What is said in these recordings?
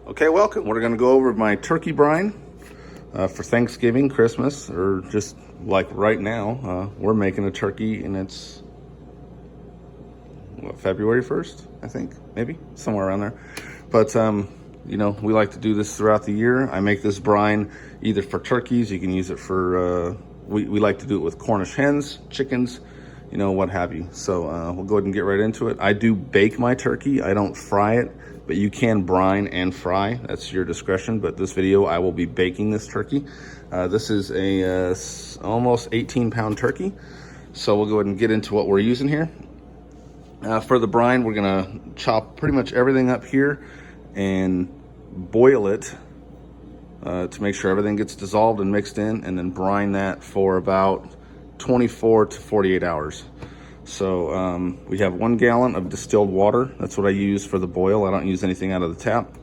Okay, welcome. We're going to go over my turkey brine for Thanksgiving, Christmas, or just like right now. We're making a turkey, and it's February 1st, I think, maybe somewhere around there. But you know, we like to do this throughout the year. I make this brine either for turkeys. You can use it for we like to do it with Cornish hens, chickens, you know, what have you. So we'll go ahead and get right into it. I do bake my turkey. I don't fry it, but you can brine and fry. That's your discretion. But this video, I will be baking this turkey. This is a almost 18-pound turkey. So we'll go ahead and get into what we're using here. For the brine, we're gonna chop pretty much everything up here and boil it to make sure everything gets dissolved and mixed in, and then brine that for about 24 to 48 hours. So we have 1 gallon of distilled water. That's what I use for the boil. I don't use anything out of the tap.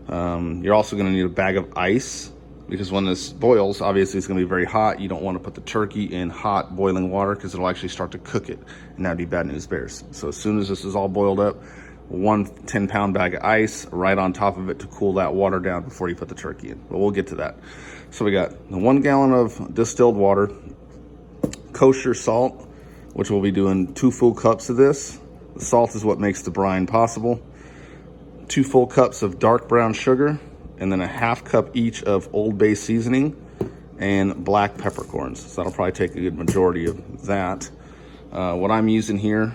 You're also going to need a bag of ice, because when this boils, obviously it's going to be very hot. You don't want to put the turkey in hot boiling water, because it'll actually start to cook it, and that'd be bad news bears. So as soon as this is all boiled up, 1 10-pound bag of ice right on top of it to cool that water down before you put the turkey in. But we'll get to that. So we got the 1 gallon of distilled water, kosher salt, which we'll be doing 2 full cups of this. The salt is what makes the brine possible. 2 full cups of dark brown sugar, and then a 1/2 cup each of Old Bay seasoning and black peppercorns. So that'll probably take a good majority of that. What I'm using here,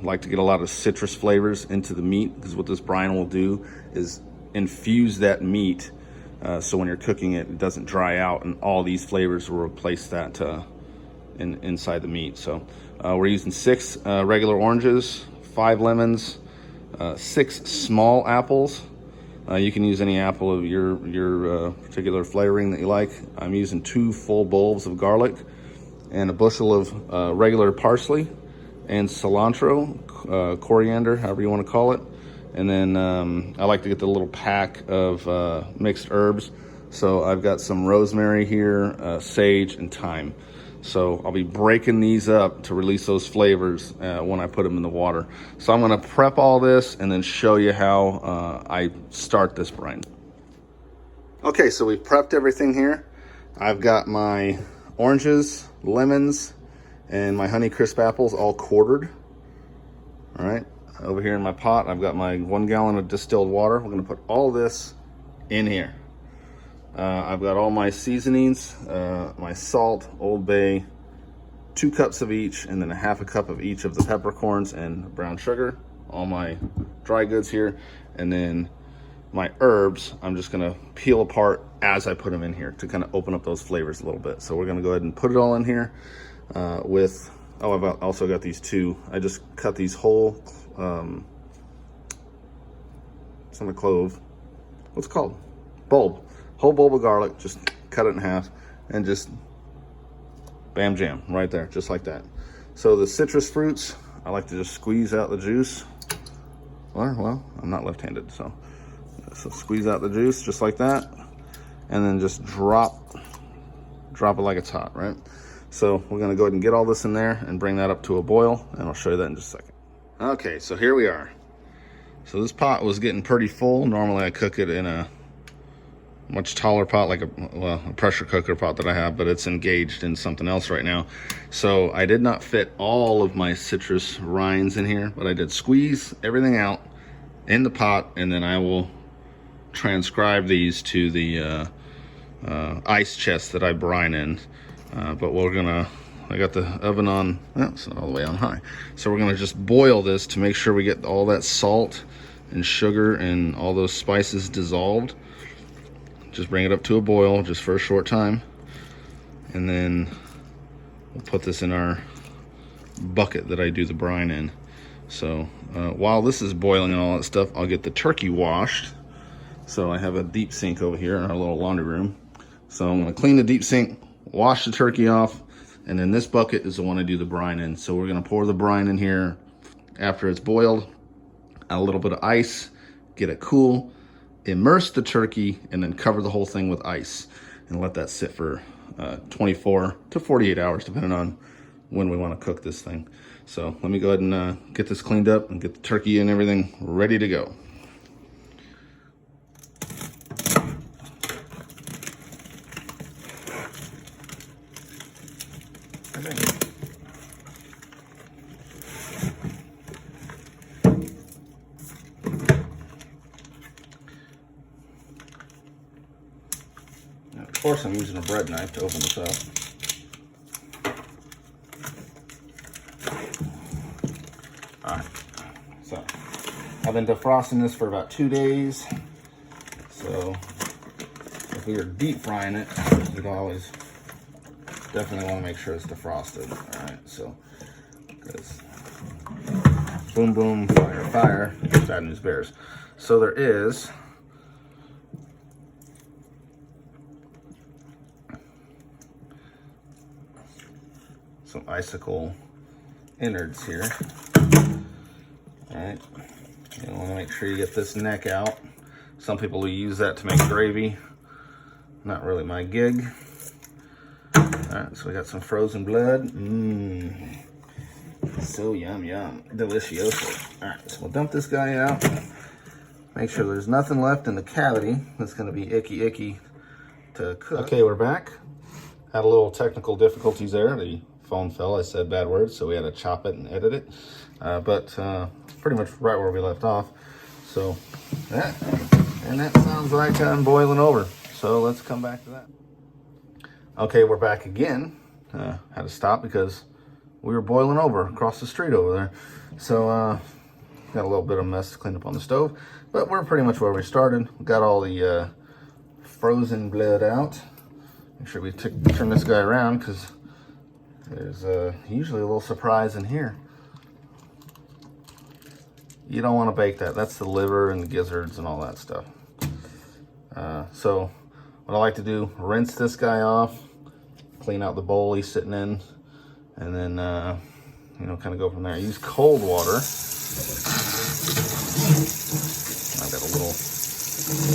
like to get a lot of citrus flavors into the meat, because what this brine will do is infuse that meat, so when you're cooking it, it doesn't dry out, and all these flavors will replace that inside the meat. So we're using 6 regular oranges, 5 lemons, 6 small apples. You can use any apple of your particular flavoring that you like. I'm using 2 full bulbs of garlic, and a bushel of regular parsley and cilantro, coriander, however you want to call it. And then I like to get the little pack of mixed herbs. So I've got some rosemary here, sage, and thyme. So I'll be breaking these up to release those flavors when I put them in the water. So I'm going to prep all this and then show you how I start this brine. Okay, so we've prepped everything here. I've got my oranges, lemons, and my Honeycrisp apples all quartered. All right, over here in my pot, I've got my 1 gallon of distilled water. We're gonna put all this in here. I've got all my seasonings, my salt, Old Bay, 2 cups of each, and then a 1/2 cup of each of the peppercorns and brown sugar, all my dry goods here. And then my herbs, I'm just gonna peel apart as I put them in here to kind of open up those flavors a little bit. So we're gonna go ahead and put it all in here with, I've also got these 2. I just cut these whole, it's on the clove, what's it called? Bulb. Whole bulb of garlic, just cut it in half and just bam jam right there, just like that. So the citrus fruits, I like to just squeeze out the juice. Well, I'm not left-handed, so squeeze out the juice just like that, and then just drop it like it's hot, right? So we're gonna go ahead and get all this in there and bring that up to a boil, and I'll show you that in just a second. Okay, so here we are. So this pot was getting pretty full. Normally I cook it in a much taller pot, like a pressure cooker pot that I have, but it's engaged in something else right now. So I did not fit all of my citrus rinds in here, but I did squeeze everything out in the pot, and then I will transcribe these to the ice chest that I brine in. But I got the oven on, it's not all the way on high. So we're gonna just boil this to make sure we get all that salt and sugar and all those spices dissolved. Just bring it up to a boil just for a short time, and then we'll put this in our bucket that I do the brine in. So while this is boiling and all that stuff, I'll get the turkey washed. So I have a deep sink over here in our little laundry room. So I'm gonna clean the deep sink, wash the turkey off, and then this bucket is the one I do the brine in. So we're gonna pour the brine in here after it's boiled, add a little bit of ice, get it cool, immerse the turkey, and then cover the whole thing with ice and let that sit for 24 to 48 hours, depending on when we want to cook this thing. So let me go ahead and get this cleaned up and get the turkey and everything ready to go. course, I'm using a bread knife to open this up. All right, so I've been defrosting this for about 2 days. So if we were deep frying it, we'd always definitely want to make sure it's defrosted. All right, so because boom, boom, fire, fire, bad news bears. So there is some icicle innards here. All right, you want to make sure you get this neck out. Some people will use that to make gravy. Not really my gig. All right, so we got some frozen blood. So yum, yum, delicioso. All right, so we'll dump this guy out. Make sure there's nothing left in the cavity that's gonna be icky to cook. Okay, we're back. Had a little technical difficulties there. The phone fell, I said bad words, so we had to chop it and edit it. But pretty much right where we left off. So that sounds like I'm boiling over. So let's come back to that. Okay, we're back again. Had to stop because we were boiling over across the street over there. So got a little bit of mess to clean up on the stove, but we're pretty much where we started. We got all the frozen blood out. Make sure we turn this guy around because there's usually a little surprise in here. You don't want to bake that. That's the liver and the gizzards and all that stuff. So what I like to do, rinse this guy off, clean out the bowl he's sitting in, and then, you know, kind of go from there. Use cold water. I've got a little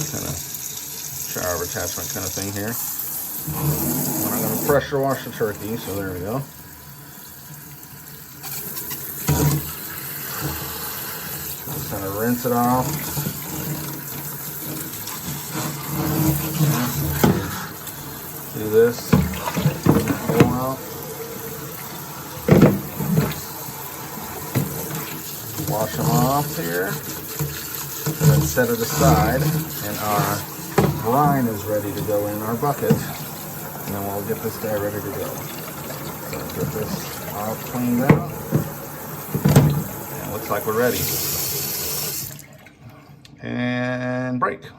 kind of shower attachment kind of thing here. We're not going to pressure wash the turkey, so there we go. Just kind of rinse it off. Do this. Pull out. Wash them off here. And then set it aside. And our brine is ready to go in our bucket. And then we'll get this guy ready to go. So get this all cleaned out. And it looks like we're ready. And break.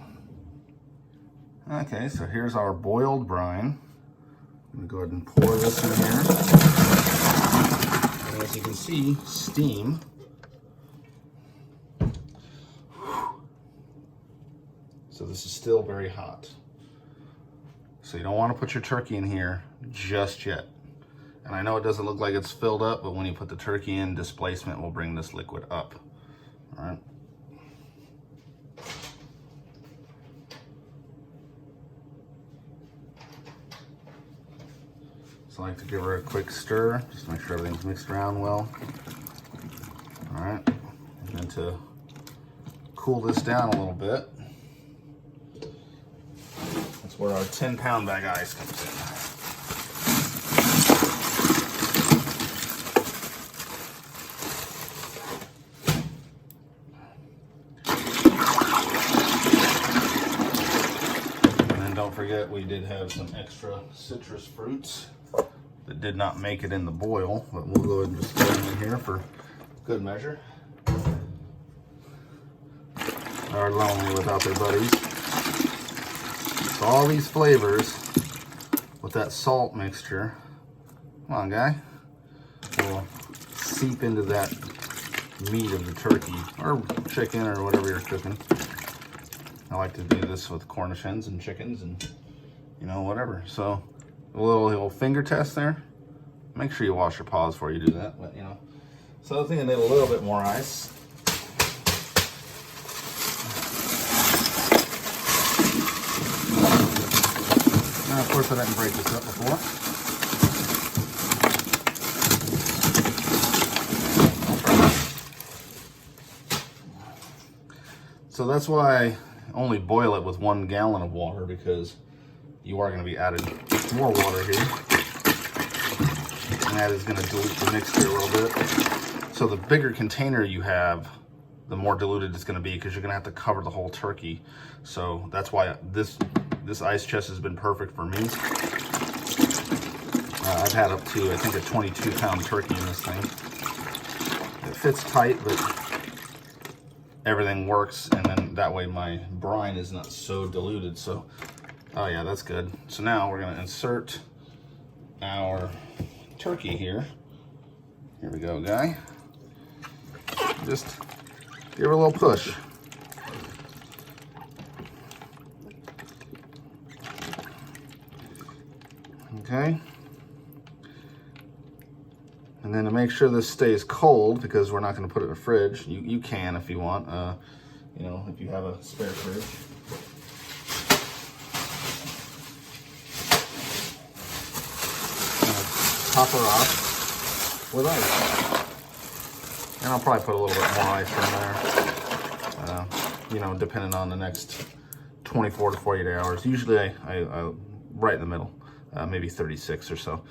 Okay, so here's our boiled brine. I'm gonna go ahead and pour this in here. And as you can see, steam. So this is still very hot. So you don't want to put your turkey in here just yet. And I know it doesn't look like it's filled up, but when you put the turkey in, displacement will bring this liquid up. All right. So I like to give her a quick stir, just make sure everything's mixed around well. All right, and then to cool this down a little bit, that's where our 10-pound bag of ice comes in. And then don't forget, we did have some extra citrus fruits that did not make it in the boil, but we'll go ahead and just throw them in here for good measure. Are lonely without their buddies. So all these flavors with that salt mixture, come on guy, will seep into that meat of the turkey or chicken or whatever you're cooking. I like to do this with Cornish hens and chickens and, you know, whatever. So a little finger test there. Make sure you wash your paws before you do that, but you know. So I think I need a little bit more ice. Now, of course, I didn't break this up before. So that's why I only boil it with 1 gallon of water, because you are going to be adding more water here. And that is going to dilute the mixture a little bit. So the bigger container you have, the more diluted it's going to be, because you're going to have to cover the whole turkey. So that's why this ice chest has been perfect for me. I've had up to, I think, a 22-pound turkey in this thing. It fits tight, but everything works, and then that way my brine is not so diluted. So, oh yeah, that's good. So now we're gonna insert our turkey here. Here we go, guy. Just give her a little push. Okay. And then to make sure this stays cold, because we're not going to put it in the fridge, you can if you want, you know, if you have a spare fridge. Top her off with ice. And I'll probably put a little bit more ice in there, you know, depending on the next 24 to 48 hours. Usually I right in the middle, maybe 36 or so.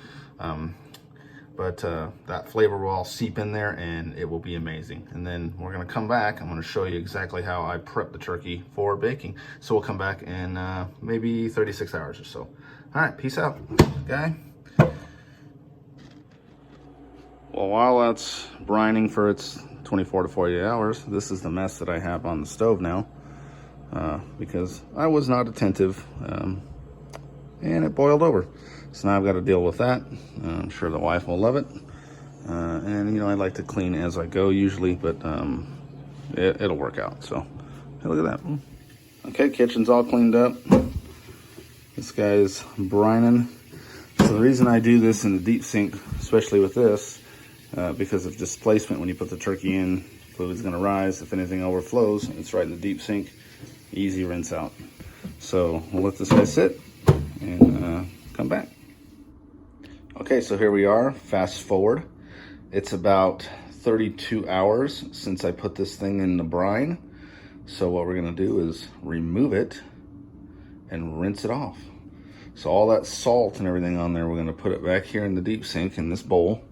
But that flavor will all seep in there and it will be amazing. And then we're gonna come back. I'm gonna show you exactly how I prep the turkey for baking. So we'll come back in maybe 36 hours or so. All right, peace out, guy. Well, while that's brining for its 24 to 48 hours, this is the mess that I have on the stove now, because I was not attentive, and it boiled over. So now I've got to deal with that. I'm sure the wife will love it. And you know, I like to clean as I go usually, but it'll work out. So hey, look at that. Okay, kitchen's all cleaned up. This guy's brining. So the reason I do this in the deep sink, especially with this, because of displacement, when you put the turkey in, fluid's gonna rise. If anything overflows, it's right in the deep sink. Easy rinse out. So we'll let this guy sit and come back. Okay, so here we are, fast forward. It's about 32 hours since I put this thing in the brine. So what we're gonna do is remove it and rinse it off. So all that salt and everything on there, we're gonna put it back here in the deep sink in this bowl,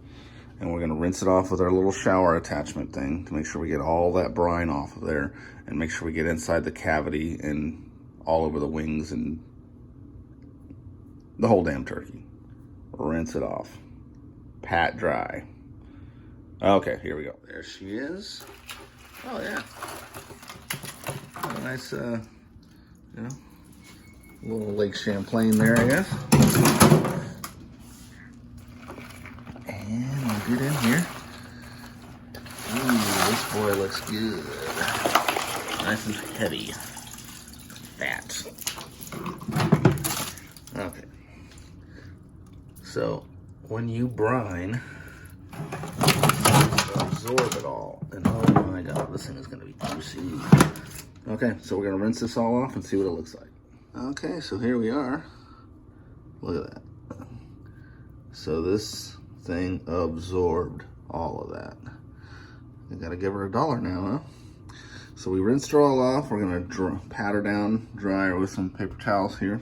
and we're gonna rinse it off with our little shower attachment thing to make sure we get all that brine off of there, and make sure we get inside the cavity and all over the wings and the whole damn turkey. Rinse it off. Pat dry. Okay, here we go. There she is. Oh yeah. A nice, you know, little Lake Champlain there, I guess. And we'll get in here. Ooh, this boy looks good. Nice and heavy. Fat. Okay. So when you brine, absorb it all. And oh my God, this thing is gonna be juicy. Okay, so we're gonna rinse this all off and see what it looks like. Okay, so here we are. Look at that. So this thing absorbed all of that. I gotta give her $1 now, huh? So we rinsed her all off. We're gonna pat her down, dry her with some paper towels here.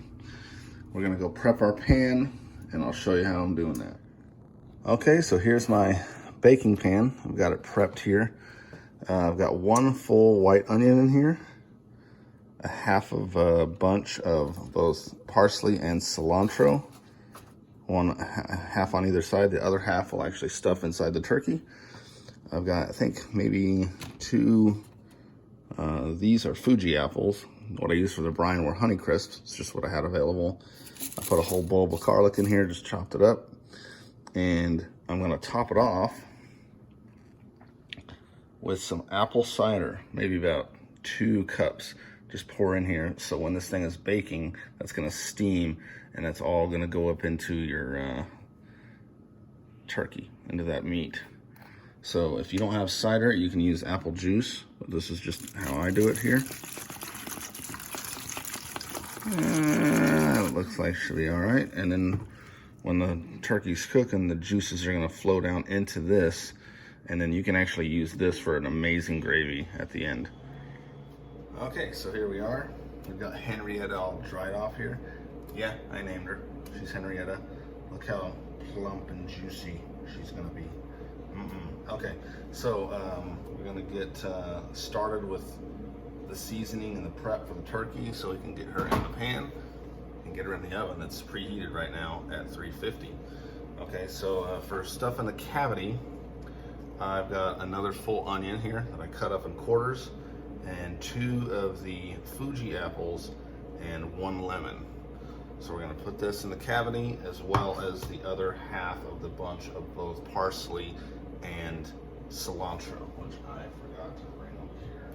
We're gonna go prep our pan, and I'll show you how I'm doing that. Okay, so here's my baking pan. I've got it prepped here. I've got 1 full white onion in here, a half of a bunch of both parsley and cilantro, half on either side. The other half will actually stuff inside the turkey. I've got, I think, maybe 2, these are Fuji apples. What I use for the brine were Honey Crisps. It's just what I had available. I put a whole bulb of garlic in here, just chopped it up. And I'm gonna top it off with some apple cider, maybe about 2 cups. Just pour in here, so when this thing is baking, that's gonna steam, and that's all gonna go up into your turkey, into that meat. So if you don't have cider, you can use apple juice, but this is just how I do it here. It looks like it should be all right. And then when the turkey's cooking, the juices are gonna flow down into this, and then you can actually use this for an amazing gravy at the end. Okay, so here we are. We've got Henrietta all dried off here. Yeah, I named her. She's Henrietta. Look how plump and juicy she's gonna be. Okay, so we're gonna get started with the seasoning and the prep for the turkey so we can get her in the pan and get her in the oven that's preheated right now at 350. Okay, so for stuff in the cavity, I've got another full onion here that I cut up in quarters, and 2 of the Fuji apples, and 1 lemon. So we're gonna put this in the cavity as well as the other half of the bunch of both parsley and cilantro, which I forgot to bring over here.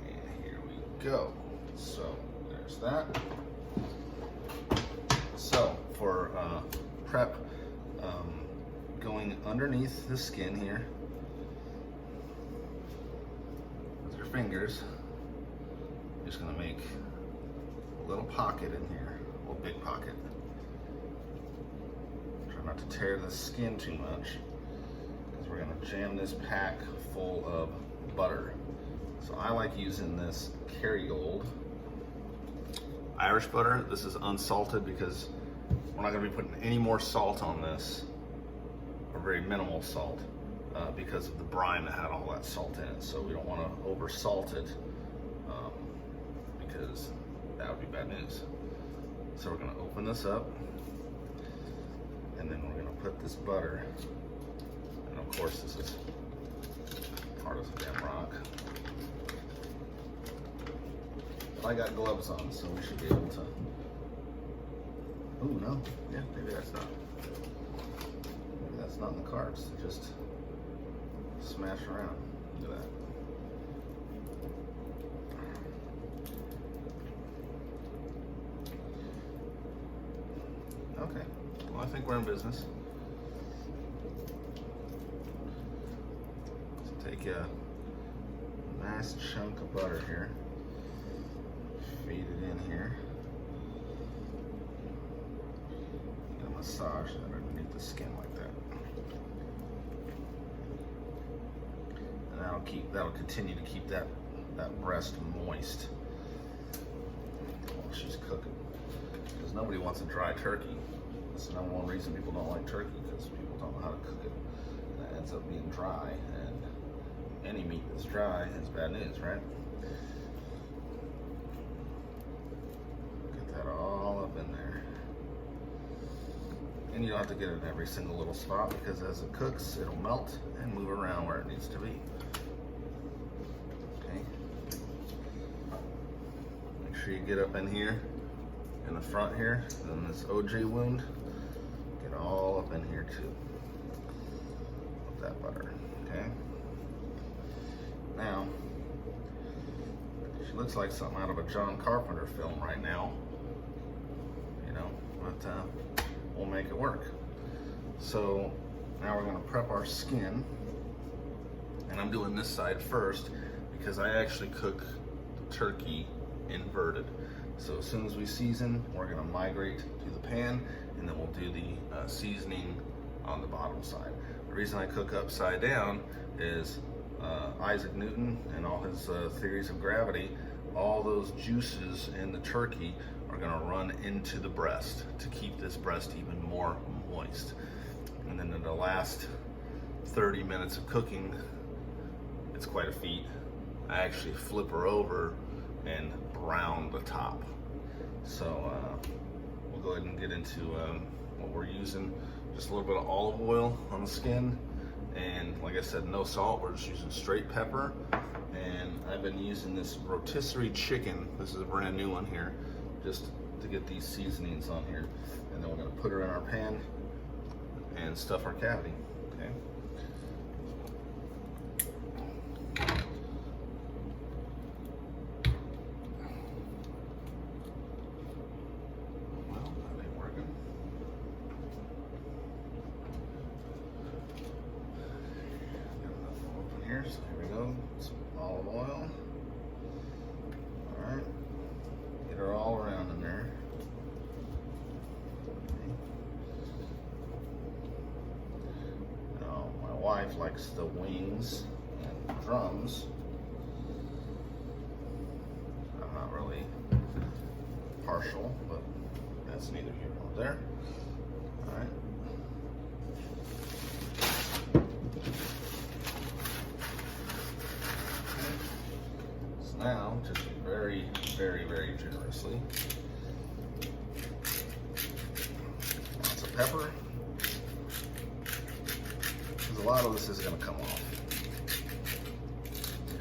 And here we go. So there's that. So for prep, going underneath the skin here with your fingers, you're just gonna make a little pocket in here, a little big pocket. Try not to tear the skin too much, because we're gonna jam this pack full of butter. So I like using this Kerrygold Irish butter. This is unsalted because we're not gonna be putting any more salt on this, or very minimal salt, because of the brine that had all that salt in it. So we don't wanna over salt it, because that would be bad news. So we're gonna open this up, and then we're gonna put this butter, and of course this is part of the damn rock. But I got gloves on, so we should be able to. Oh no, yeah, maybe that's not. Maybe that's not in the cards. Just smash around. Look at that. Okay, well I think we're in business. Let's take a nice chunk of butter here, feed it in here, and massage it underneath the skin like that. And that'll continue to keep that breast moist while she's cooking. Because nobody wants a dry turkey. That's the number one reason people don't like turkey, because people don't know how to cook it. And it ends up being dry, and any meat that's dry is bad news, right? Get that all up in there. And you don't have to get it in every single little spot, because as it cooks, it'll melt and move around where it needs to be. Okay. Make sure you get up in here, in the front here, and this OJ wound, get all up in here too, with that butter, okay? Now, she looks like something out of a John Carpenter film right now, you know, but we'll make it work. So now we're gonna prep our skin, and I'm doing this side first because I actually cook the turkey inverted. So as soon as we season, we're gonna migrate to the pan, and then we'll do the seasoning on the bottom side. The reason I cook upside down is Isaac Newton and all his theories of gravity, all those juices in the turkey are gonna run into the breast to keep this breast even more moist. And then in the last 30 minutes of cooking, it's quite a feat. I actually flip her over and brown the top. So we'll go ahead and get into what we're using. Just a little bit of olive oil on the skin, and like I said, no salt. We're just using straight pepper, and I've been using this rotisserie chicken. This is a brand new one here, just to get these seasonings on here. And then we're gonna put her in our pan and stuff our cavity, okay? So here we go, some olive oil. All right, get her all around in there. Okay. Now, my wife likes the wings and drums. I'm not really partial, but that's neither here nor there. All right. just very, very, very generously. Lots of pepper, because a lot of this is going to come off.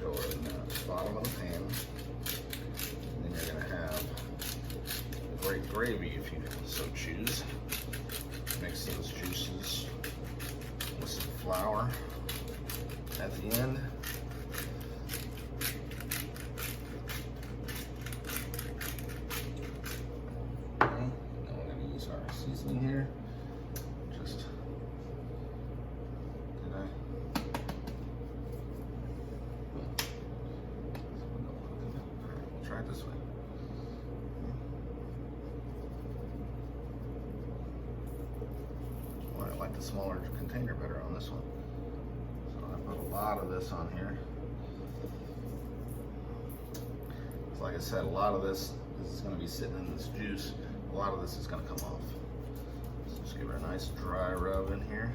Go in the bottom of the pan, and then you're going to have great gravy if you so choose. Mix those juices with some flour at the end. Okay, now we're going to use our seasoning here. Just, we'll try it this way. I like the smaller container better on this one. So I put a lot of this on here. So like I said, a lot of this is going to be sitting in this juice. A lot of this is going to come off. So just give her a nice dry rub in here.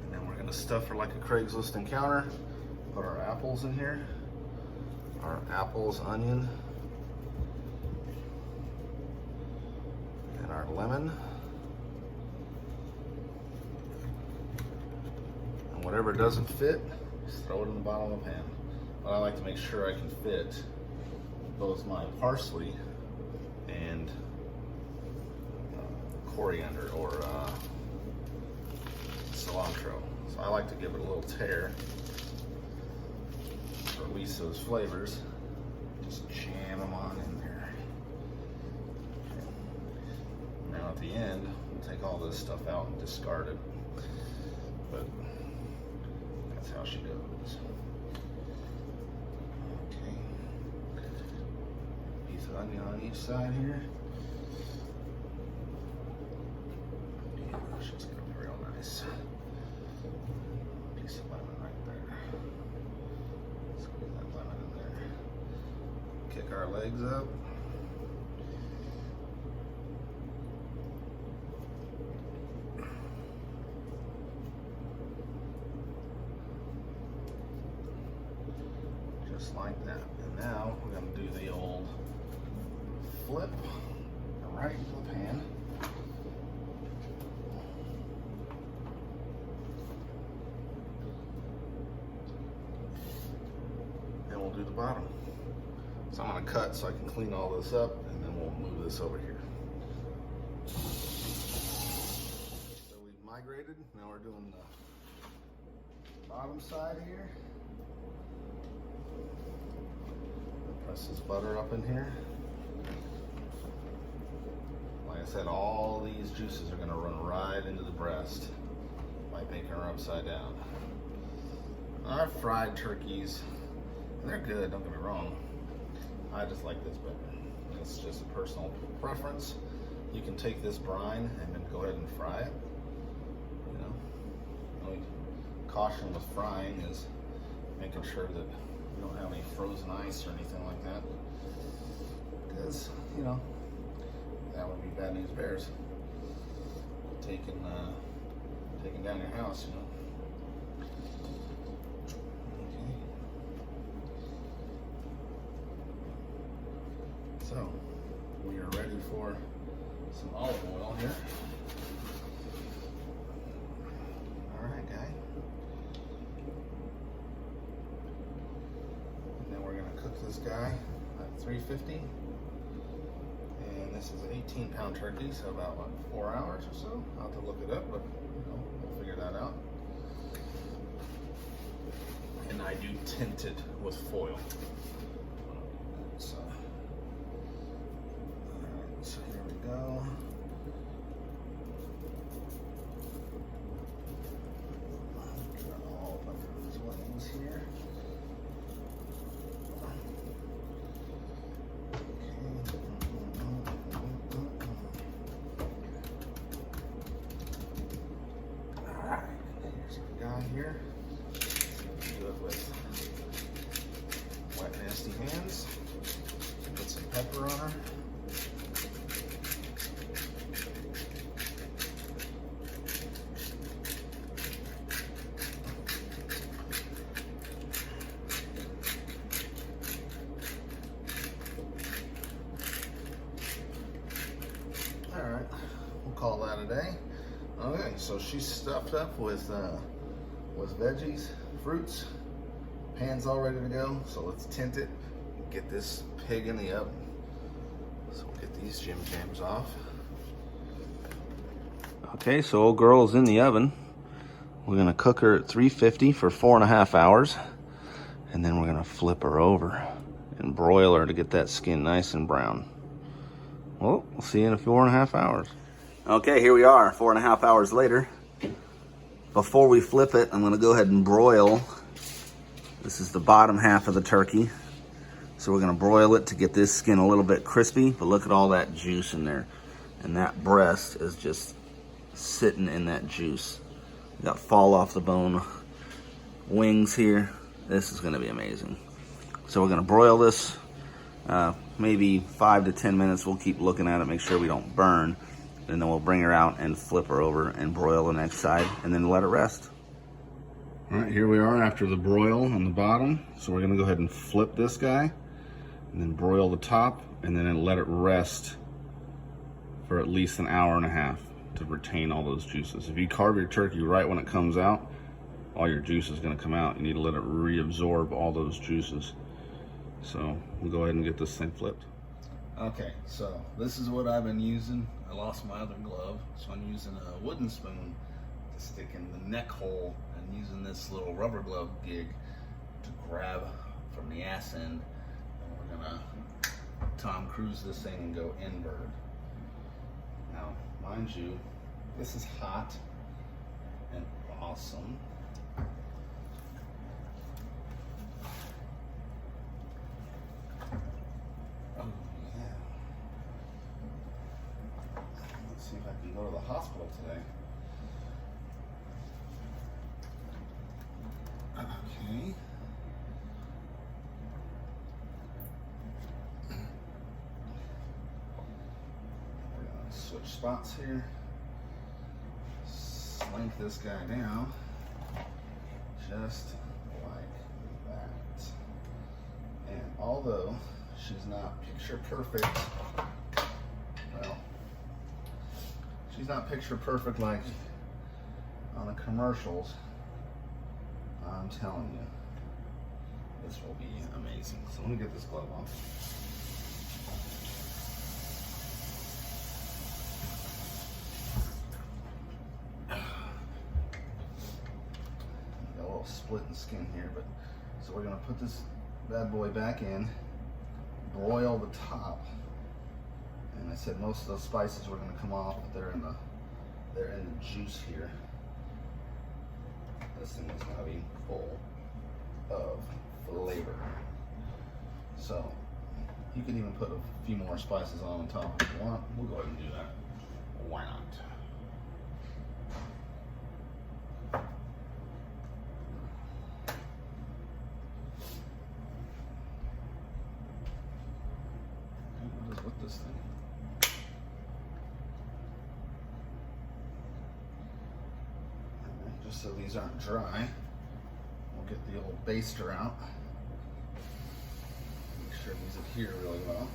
And then we're going to stuff her like a Craigslist encounter. Put our apples in here. Our apples, onion, and our lemon. And whatever doesn't fit, just throw it in the bottom of the pan. But I like to make sure I can fit both my parsley and coriander or cilantro. So I like to give it a little tear to release those flavors. Just jam them on in there. Okay. Now at the end, we'll take all this stuff out and discard it. But that's how she goes. Okay. Piece of onion on each side here. Yeah, she's gonna be real nice. Piece of lemon right there. Squeeze that lemon in there. Kick our legs up. Just like that. And now we're going to do the old flip right into the pan. And we'll do the bottom. So I'm going to cut so I can clean all this up, and then we'll move this over here. So we've migrated. Now we're doing the bottom side here. Press this butter up in here. Like I said, all these juices are going to run right into the breast by making her upside down. I've fried turkeys, and they're good, don't get me wrong. I just like this better. It's just a personal preference. You can take this brine and then go ahead and fry it. You know, the only caution with frying is making sure that you don't have any frozen ice or anything like that, because you know that would be bad news bears. Taking down your house, you know. Okay. So we are ready for some olive oil here. All right, guy. Cook this guy at 350, and this is an 18-pound turkey, so about what, 4 hours or so. I'll have to look it up, but you know, we'll figure that out. And I do tint it with foil. So, all right, so here we go. Got all of those wings here. Here, do it with wet, nasty hands. Put some pepper on her. today. Okay, so she's stuffed up with veggies, fruits. Pan's all ready to go, so let's tint it and get this pig in the oven. So we'll get these Jim Jams off. Okay, so old girl is in the oven. We're gonna cook her at 350 for 4.5 hours, and then we're gonna flip her over and broil her to get that skin nice and brown. Well, we'll see you in 4.5 hours. Okay, here we are, 4.5 hours later. Before we flip it, I'm gonna go ahead and broil. This is the bottom half of the turkey. So we're gonna broil it to get this skin a little bit crispy, but look at all that juice in there. And that breast is just sitting in that juice. We got fall off the bone wings here. This is gonna be amazing. So we're gonna broil this maybe 5 to 10 minutes. We'll keep looking at it, make sure we don't burn. And then we'll bring her out and flip her over and broil the next side and then let it rest. All right, here we are after the broil on the bottom. So we're gonna go ahead and flip this guy and then broil the top and then let it rest for at least 1.5 hours to retain all those juices. If you carve your turkey right when it comes out, all your juice is gonna come out. You need to let it reabsorb all those juices. So we'll go ahead and get this thing flipped. Okay, so this is what I've been using. I lost my other glove, so I'm using a wooden spoon to stick in the neck hole and using this little rubber glove gig to grab from the ass end. And we're gonna Tom Cruise this thing and go inward. Now, mind you, this is hot and awesome. Oh yeah. Let's see if I can go to the hospital today. Okay. We're gonna switch spots here. Slink this guy down, just like that. And although she's not picture perfect, well, she's not picture perfect like on the commercials, I'm telling you, this will be amazing. So let me get this glove off. Got a little split in skin here, but so we're gonna put this bad boy back in, broil the top. And I said most of those spices were gonna come off, but they're in the juice here. This thing is gonna be full of flavor. So you can even put a few more spices on top if you want. We'll go ahead and do that. Why not? What is with this thing? So these aren't dry, we'll get the old baster out. Make sure these adhere really well.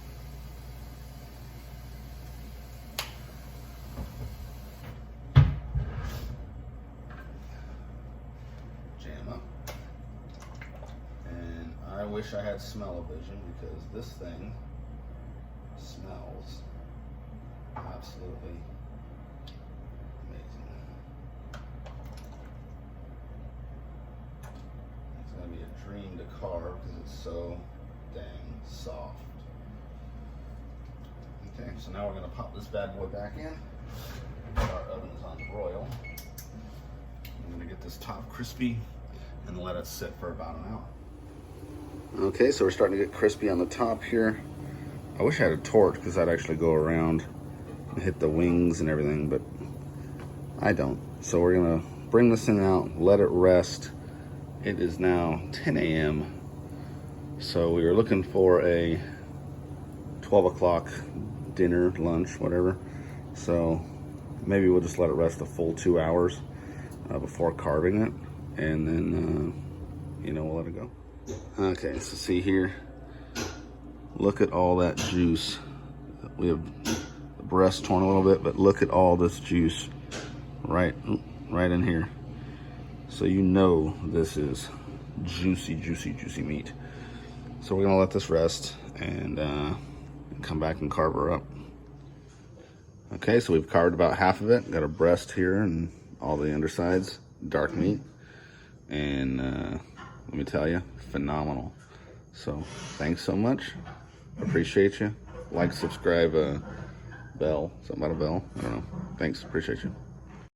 Jam up. And I wish I had smell-o-vision because this thing smells absolutely amazing. Be a dream to carve because it's so dang soft. Okay, so now we're going to pop this bad boy back in. Our oven is on broil. I'm going to get this top crispy and let it sit for about 1 hour. Okay, so we're starting to get crispy on the top here. I wish I had a torch because I'd actually go around and hit the wings and everything, but I don't. So we're going to bring this thing out, let it rest. It is now 10 a.m. So we were looking for a 12 o'clock dinner, lunch, whatever. So maybe we'll just let it rest a full 2 hours before carving it. And then, we'll let it go. Okay, so see here, look at all that juice. We have the breast torn a little bit, but look at all this juice right in here. So you know this is juicy, juicy, juicy meat. So we're gonna let this rest and come back and carve her up. Okay, so we've carved about half of it. Got a breast here and all the undersides, dark meat. And let me tell you, phenomenal. So thanks so much. Appreciate you. Like, subscribe, bell, something about a bell. I don't know. Thanks, appreciate you.